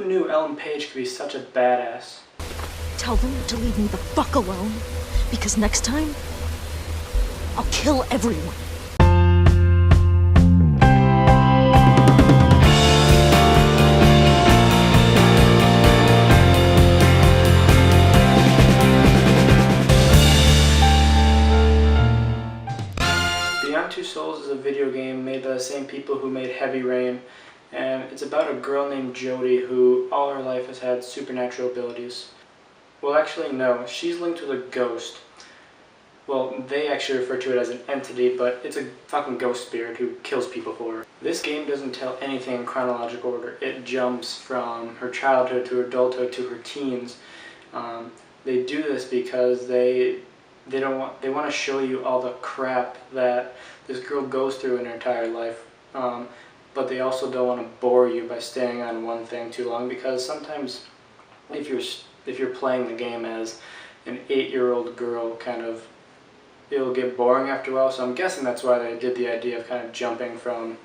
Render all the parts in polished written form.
knew Ellen Page could be such a badass? Tell them to leave me the fuck alone, because next time, I'll kill everyone. Beyond Two Souls is a video game made by the same people who made Heavy Rain, and it's about a girl named Jody who all her life has had supernatural abilities. Well, actually no, she's linked with a ghost. Well, they actually refer to it as an entity, but it's a fucking ghost spirit who kills people for her. This game doesn't tell anything in chronological order. It jumps from her childhood to her adulthood to her teens. They do this because they want to show you all the crap that this girl goes through in her entire life, but they also don't want to bore you by staying on one thing too long, because sometimes if you're playing the game as an 8-year-old girl, it'll get boring after a while. So I'm guessing that's why they did the idea of kind of jumping from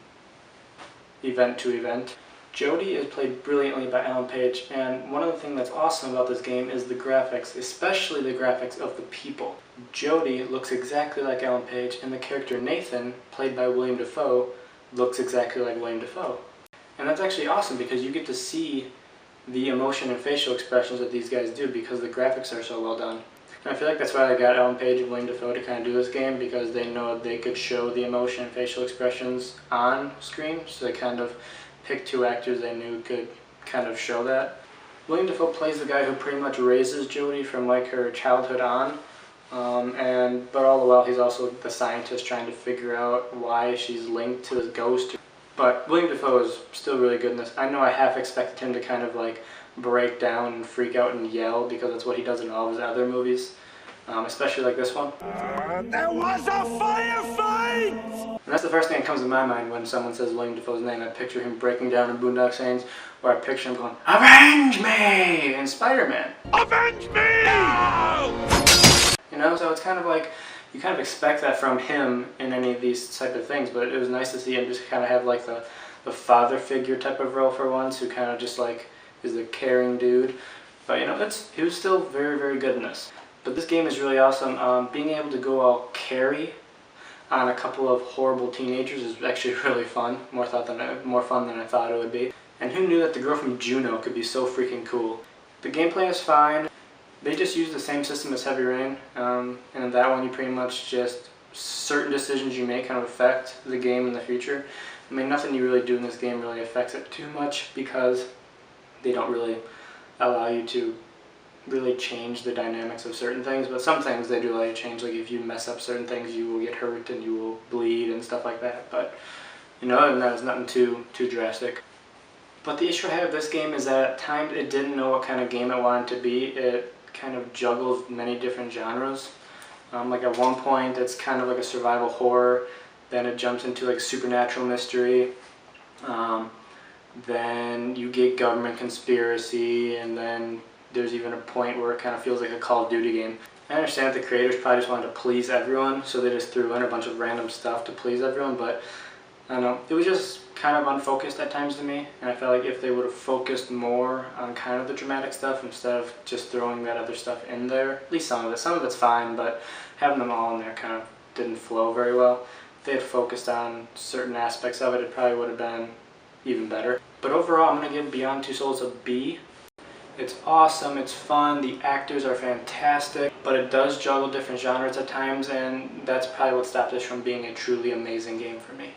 event to event. Jody is played brilliantly by Ellen Page, and one of the things that's awesome about this game is the graphics, especially the graphics of the people. Jody looks exactly like Ellen Page, and the character Nathan, played by Willem Dafoe, looks exactly like Willem Dafoe. And that's actually awesome because you get to see the emotion and facial expressions that these guys do because the graphics are so well done. And I feel like that's why they got Ellen Page and Willem Dafoe to kind of do this game, because they know they could show the emotion and facial expressions on screen, so they kind of picked two actors they knew could kind of show that. Willem Dafoe plays the guy who pretty much raises Jody from like her childhood on, but all the while he's also the scientist trying to figure out why she's linked to this ghost. But Willem Dafoe is still really good in this. I know I half expected him to kind of like break down and freak out and yell, because that's what he does in all of his other movies, especially like this one. There was a firefight! And that's the first thing that comes to my mind when someone says Willem Dafoe's name. I picture him breaking down in Boondock Saints, or I picture him going, "Avenge me!" in Spider-Man. Avenge me! No! You know, so it's kind of like, you kind of expect that from him in any of these type of things, but it was nice to see him just kind of have like the father figure type of role for once, who kind of just like is a caring dude. But you know, he was still very, very good in this. But this game is really awesome. Being able to go all carry on a couple of horrible teenagers is actually really fun. More fun than I thought it would be. And who knew that the girl from Juno could be so freaking cool? The gameplay is fine. They just use the same system as Heavy Rain, and in that one you pretty much just, certain decisions you make kind of affect the game in the future. I mean, nothing you really do in this game really affects it too much, because they don't really allow you to really change the dynamics of certain things, but some things they do allow you to change. Like if you mess up certain things, you will get hurt and you will bleed and stuff like that. But you know, other than that, it's nothing too drastic. But the issue I have with this game is that at times it didn't know what kind of game it wanted to be. It kind of juggles many different genres. Like at one point it's kind of like a survival horror, then it jumps into like supernatural mystery, then you get government conspiracy, and then there's even a point where it kind of feels like a Call of Duty game. I understand that the creators probably just wanted to please everyone, so they just threw in a bunch of random stuff to please everyone, but I don't know, it was just kind of unfocused at times to me, and I felt like if they would have focused more on kind of the dramatic stuff instead of just throwing that other stuff in there, at least some of it's fine, but having them all in there kind of didn't flow very well. If they had focused on certain aspects of it, it probably would have been even better. But overall, I'm going to give Beyond Two Souls a B. It's awesome, it's fun, the actors are fantastic, but it does juggle different genres at times, and that's probably what stopped this from being a truly amazing game for me.